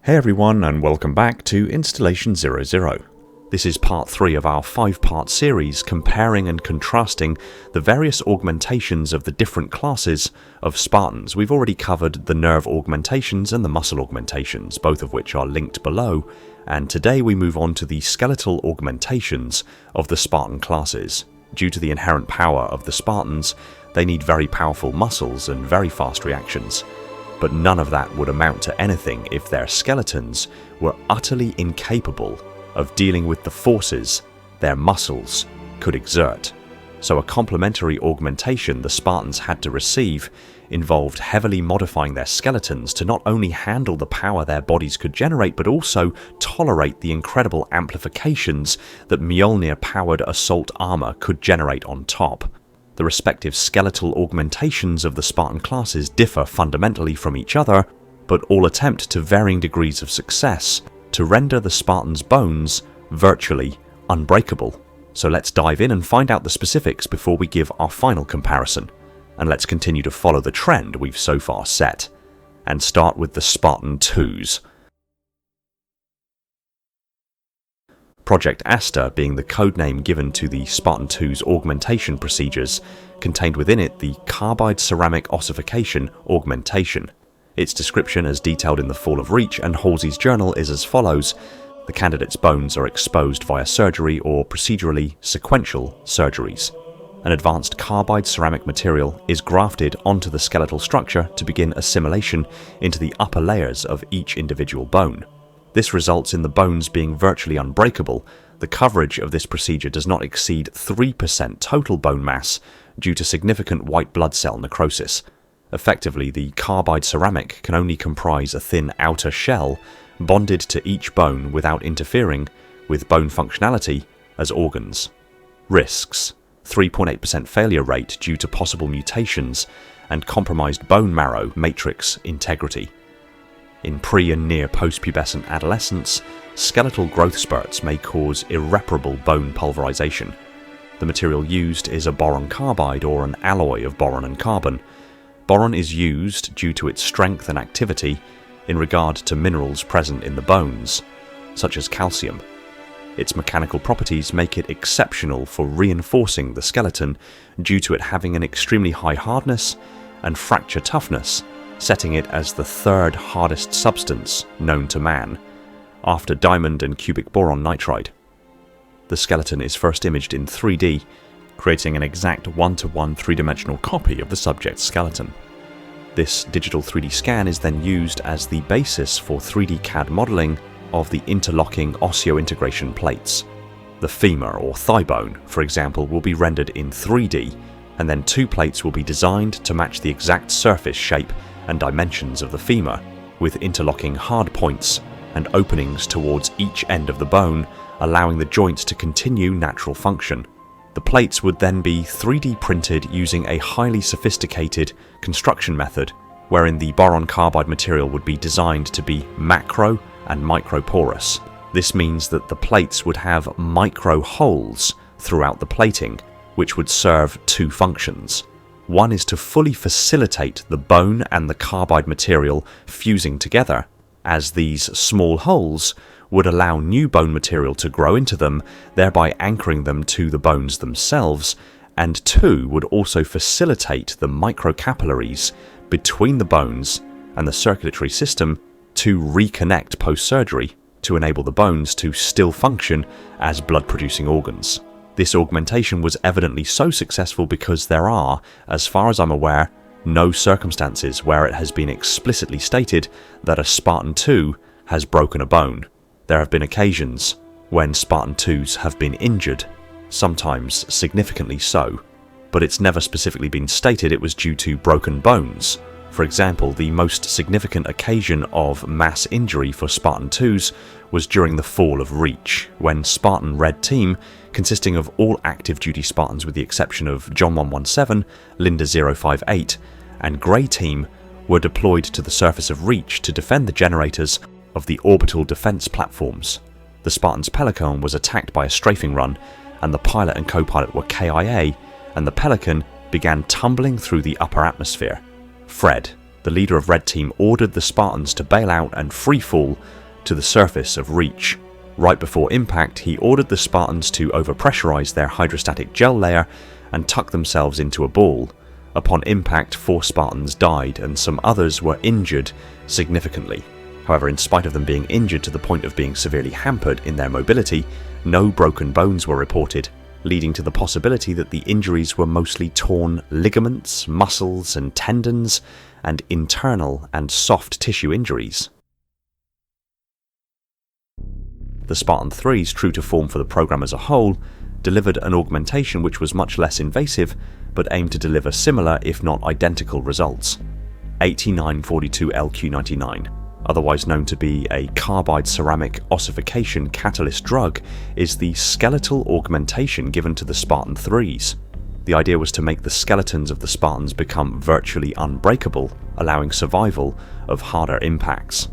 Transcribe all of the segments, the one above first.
Hey everyone, and welcome back to Installation 00. This is part 3 of our 5-part series comparing and contrasting the various augmentations of the different classes of Spartans. We've already covered the nerve augmentations and the muscle augmentations, both of which are linked below, and today we move on to the skeletal augmentations of the Spartan classes. Due to the inherent power of the Spartans, they need very powerful muscles and very fast reactions. But none of that would amount to anything if their skeletons were utterly incapable of dealing with the forces their muscles could exert. So a complementary augmentation the Spartans had to receive involved heavily modifying their skeletons to not only handle the power their bodies could generate, but also tolerate the incredible amplifications that Mjolnir-powered assault armor could generate on top. The respective skeletal augmentations of the Spartan classes differ fundamentally from each other, but all attempt to varying degrees of success to render the Spartans' bones virtually unbreakable. So let's dive in and find out the specifics before we give our final comparison. And let's continue to follow the trend we've so far set, and start with the Spartan 2s. Project Aster being the codename given to the Spartan 2's augmentation procedures, contained within it the carbide ceramic ossification augmentation. Its description as detailed in The Fall of Reach and Halsey's journal is as follows: the candidate's bones are exposed via surgery or procedurally sequential surgeries. An advanced carbide ceramic material is grafted onto the skeletal structure to begin assimilation into the upper layers of each individual bone. This results in the bones being virtually unbreakable. The coverage of this procedure does not exceed 3% total bone mass due to significant white blood cell necrosis. Effectively, the carbide ceramic can only comprise a thin outer shell bonded to each bone without interfering with bone functionality as organs. Risks: 3.8% failure rate due to possible mutations and compromised bone marrow matrix integrity. In pre- and near post-pubescent adolescence, skeletal growth spurts may cause irreparable bone pulverization. The material used is a boron carbide or an alloy of boron and carbon. Boron is used due to its strength and activity in regard to minerals present in the bones, such as calcium. Its mechanical properties make it exceptional for reinforcing the skeleton due to it having an extremely high hardness and fracture toughness, setting it as the third hardest substance known to man, after diamond and cubic boron nitride. The skeleton is first imaged in 3D, creating an exact 1-to-1 three-dimensional copy of the subject's skeleton. This digital 3D scan is then used as the basis for 3D CAD modeling of the interlocking osseointegration plates. The femur or thigh bone, for example, will be rendered in 3D, and then 2 plates will be designed to match the exact surface shape and dimensions of the femur, with interlocking hard points and openings towards each end of the bone, allowing the joints to continue natural function. The plates would then be 3D printed using a highly sophisticated construction method, wherein the boron carbide material would be designed to be macro and micro porous. This means that the plates would have micro holes throughout the plating, which would serve 2 functions. One is to fully facilitate the bone and the carbide material fusing together, as these small holes would allow new bone material to grow into them, thereby anchoring them to the bones themselves, and 2 would also facilitate the microcapillaries between the bones and the circulatory system to reconnect post-surgery to enable the bones to still function as blood-producing organs. This augmentation was evidently so successful because there are, as far as I'm aware, no circumstances where it has been explicitly stated that a Spartan 2 has broken a bone. There have been occasions when Spartan 2s have been injured, sometimes significantly so, but it's never specifically been stated it was due to broken bones. For example, the most significant occasion of mass injury for Spartan 2s was during the Fall of Reach, when Spartan Red Team, consisting of all active duty Spartans with the exception of John 117, Linda 058, and Grey Team, were deployed to the surface of Reach to defend the generators of the orbital defense platforms. The Spartan's Pelican was attacked by a strafing run, and the pilot and co-pilot were KIA, and the Pelican began tumbling through the upper atmosphere. Fred, the leader of Red Team ordered the Spartans to bail out and free fall to the surface of Reach. Right before impact, he ordered the Spartans to overpressurize their hydrostatic gel layer and tuck themselves into a ball. Upon impact, 4 Spartans died and some others were injured significantly. However, in spite of them being injured to the point of being severely hampered in their mobility, no broken bones were reported, leading to the possibility that the injuries were mostly torn ligaments, muscles and tendons, and internal and soft tissue injuries. The Spartan 3s, true to form for the program as a whole, delivered an augmentation which was much less invasive, but aimed to deliver similar, if not identical, results. 8942LQ99, otherwise known to be a carbide ceramic ossification catalyst drug, is the skeletal augmentation given to the Spartan 3s. The idea was to make the skeletons of the Spartans become virtually unbreakable, allowing survival of harder impacts.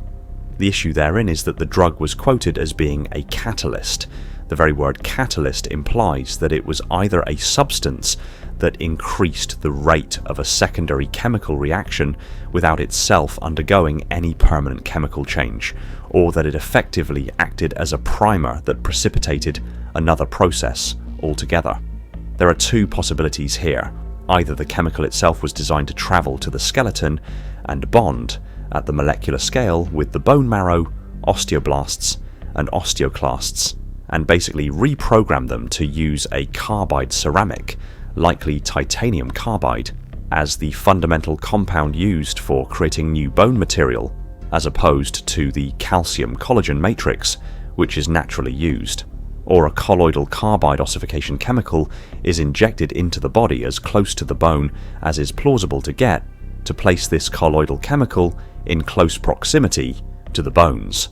The issue therein is that the drug was quoted as being a catalyst. The very word catalyst implies that it was either a substance that increased the rate of a secondary chemical reaction without itself undergoing any permanent chemical change, or that it effectively acted as a primer that precipitated another process altogether. There are 2 possibilities here. Either the chemical itself was designed to travel to the skeleton and bond at the molecular scale with the bone marrow, osteoblasts and osteoclasts, and basically reprogram them to use a carbide ceramic, likely titanium carbide, as the fundamental compound used for creating new bone material, as opposed to the calcium collagen matrix which is naturally used. Or a colloidal carbide ossification chemical is injected into the body as close to the bone as is plausible to get, to place this colloidal chemical in close proximity to the bones.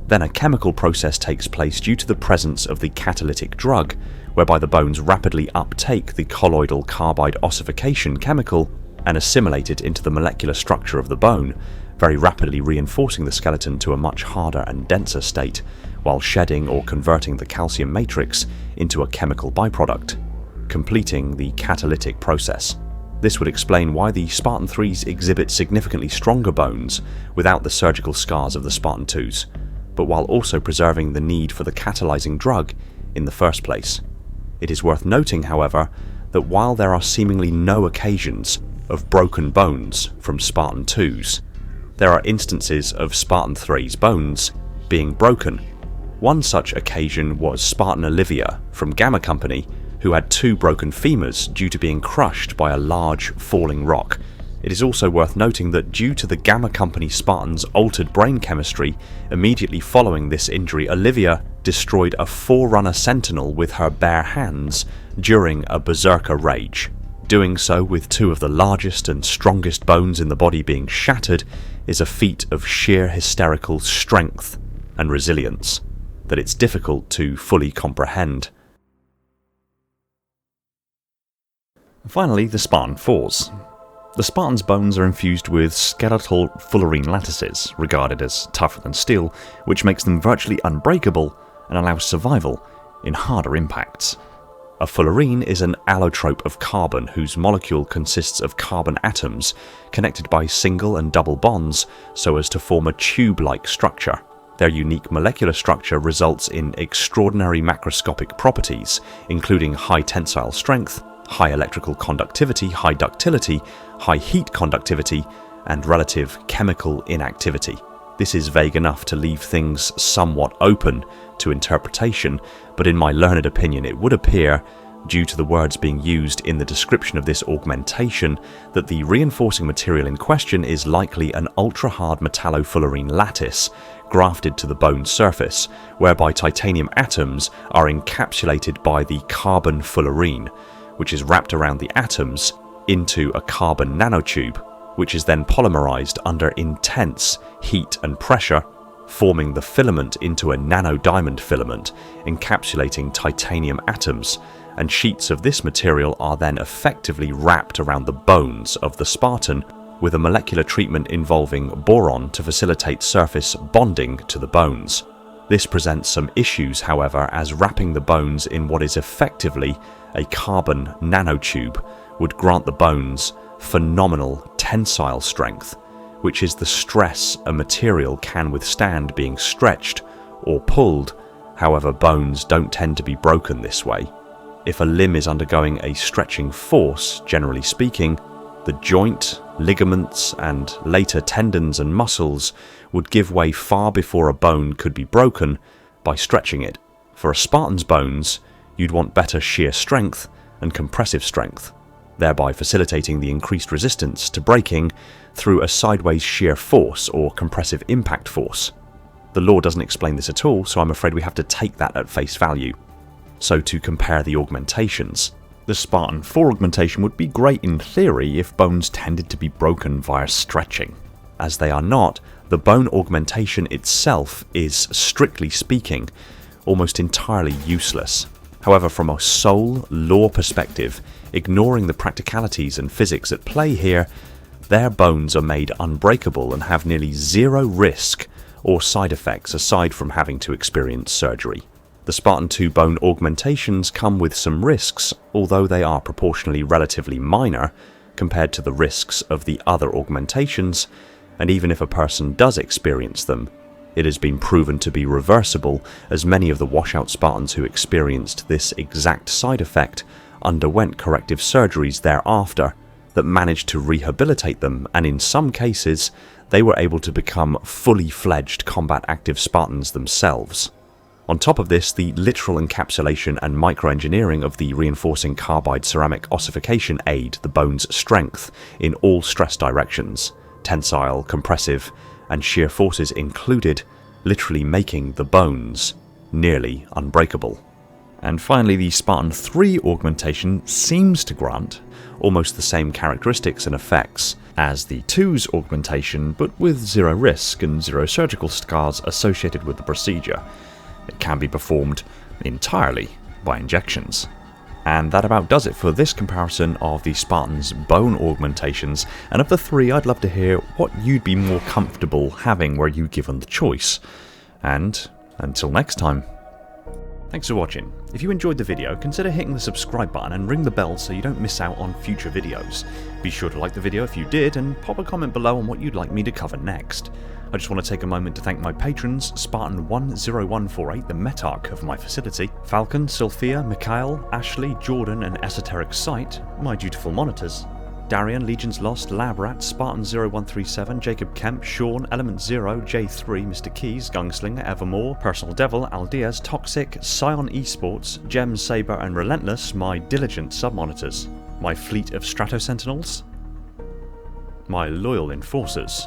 Then a chemical process takes place due to the presence of the catalytic drug, whereby the bones rapidly uptake the colloidal carbide ossification chemical and assimilate it into the molecular structure of the bone, very rapidly reinforcing the skeleton to a much harder and denser state, while shedding or converting the calcium matrix into a chemical byproduct, completing the catalytic process. This would explain why the Spartan 3s exhibit significantly stronger bones without the surgical scars of the Spartan 2s, but while also preserving the need for the catalyzing drug in the first place. It is worth noting, however, that while there are seemingly no occasions of broken bones from Spartan 2s, there are instances of Spartan 3's bones being broken. One such occasion was Spartan Olivia from Gamma Company, who had 2 broken femurs due to being crushed by a large falling rock. It is also worth noting that due to the Gamma Company Spartans' altered brain chemistry, immediately following this injury, Olivia destroyed a Forerunner Sentinel with her bare hands during a berserker rage. Doing so with 2 of the largest and strongest bones in the body being shattered is a feat of sheer hysterical strength and resilience that it's difficult to fully comprehend. Finally, the Spartan 4s. The Spartans' bones are infused with skeletal fullerene lattices, regarded as tougher than steel, which makes them virtually unbreakable and allows survival in harder impacts. A fullerene is an allotrope of carbon whose molecule consists of carbon atoms connected by single and double bonds so as to form a tube-like structure. Their unique molecular structure results in extraordinary macroscopic properties, including high tensile strength, high electrical conductivity, high ductility, high heat conductivity, and relative chemical inactivity. This is vague enough to leave things somewhat open to interpretation, but in my learned opinion it would appear, due to the words being used in the description of this augmentation, that the reinforcing material in question is likely an ultra-hard metallofullerene lattice grafted to the bone surface, whereby titanium atoms are encapsulated by the carbon fullerene, which is wrapped around the atoms into a carbon nanotube, which is then polymerized under intense heat and pressure, forming the filament into a nanodiamond filament encapsulating titanium atoms, and sheets of this material are then effectively wrapped around the bones of the Spartan with a molecular treatment involving boron to facilitate surface bonding to the bones. This presents some issues, however, as wrapping the bones in what is effectively a carbon nanotube would grant the bones phenomenal tensile strength, which is the stress a material can withstand being stretched or pulled. However, bones don't tend to be broken this way. If a limb is undergoing a stretching force, generally speaking, the joint, ligaments, and later tendons and muscles would give way far before a bone could be broken by stretching it. For a Spartan's bones, you'd want better shear strength and compressive strength, thereby facilitating the increased resistance to breaking through a sideways shear force or compressive impact force. The law doesn't explain this at all, so I'm afraid we have to take that at face value. So to compare the augmentations, the Spartan 4 augmentation would be great in theory if bones tended to be broken via stretching. As they are not, the bone augmentation itself is, strictly speaking, almost entirely useless. However, from a sole law perspective, ignoring the practicalities and physics at play here, their bones are made unbreakable and have nearly zero risk or side effects aside from having to experience surgery. The Spartan 2 bone augmentations come with some risks, although they are proportionally relatively minor compared to the risks of the other augmentations, and even if a person does experience them, it has been proven to be reversible, as many of the washout Spartans who experienced this exact side effect underwent corrective surgeries thereafter that managed to rehabilitate them, and in some cases they were able to become fully fledged combat active Spartans themselves. On top of this, the literal encapsulation and microengineering of the reinforcing carbide ceramic ossification aid the bone's strength in all stress directions, tensile, compressive, and shear forces included, literally making the bones nearly unbreakable. And finally, the Spartan 3 augmentation seems to grant almost the same characteristics and effects as the 2's augmentation, but with zero risk and zero surgical scars associated with the procedure. It can be performed entirely by injections. And that about does it for this comparison of the Spartan's bone augmentations, and of the three I'd love to hear what you'd be more comfortable having were you given the choice. And until next time. Thanks for watching. If you enjoyed the video, consider hitting the subscribe button and ring the bell so you don't miss out on future videos. Be sure to like the video if you did, and pop a comment below on what you'd like me to cover next. I just want to take a moment to thank my patrons, Spartan 10148, the Metarch of my facility, Falcon, Sophia, Mikhail, Ashley, Jordan, and Esoteric Sight, my dutiful monitors, Darian, Legion's Lost, Lab Rat, Spartan 0137, Jacob Kemp, Sean, Element Zero, J3, Mr. Keys, Gunslinger, Evermore, Personal Devil, Aldiaz, Toxic, Scion Esports, Gem, Saber, and Relentless, my diligent sub-monitors, my fleet of Strato Sentinels, my loyal enforcers,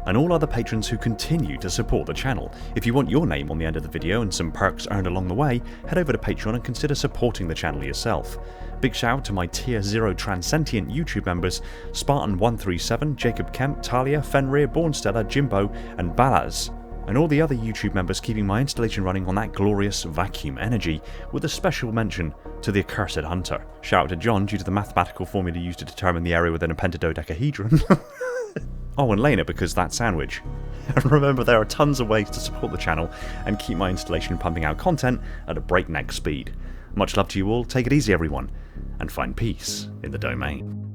and all other patrons who continue to support the channel. If you want your name on the end of the video and some perks earned along the way, head over to Patreon and consider supporting the channel yourself. Big shout out to my Tier 0 Transcendent YouTube members, Spartan 137, Jacob Kemp, Talia, Fenrir, Bornstella, Jimbo, and Balaz, and all the other YouTube members keeping my installation running on that glorious vacuum energy, with a special mention to the Accursed Hunter. Shout out to John due to the mathematical formula used to determine the area within a pentadodecahedron. Oh, and Lena because that sandwich. And remember, there are tons of ways to support the channel and keep my installation pumping out content at a breakneck speed. Much love to you all, take it easy everyone, and find peace in the domain.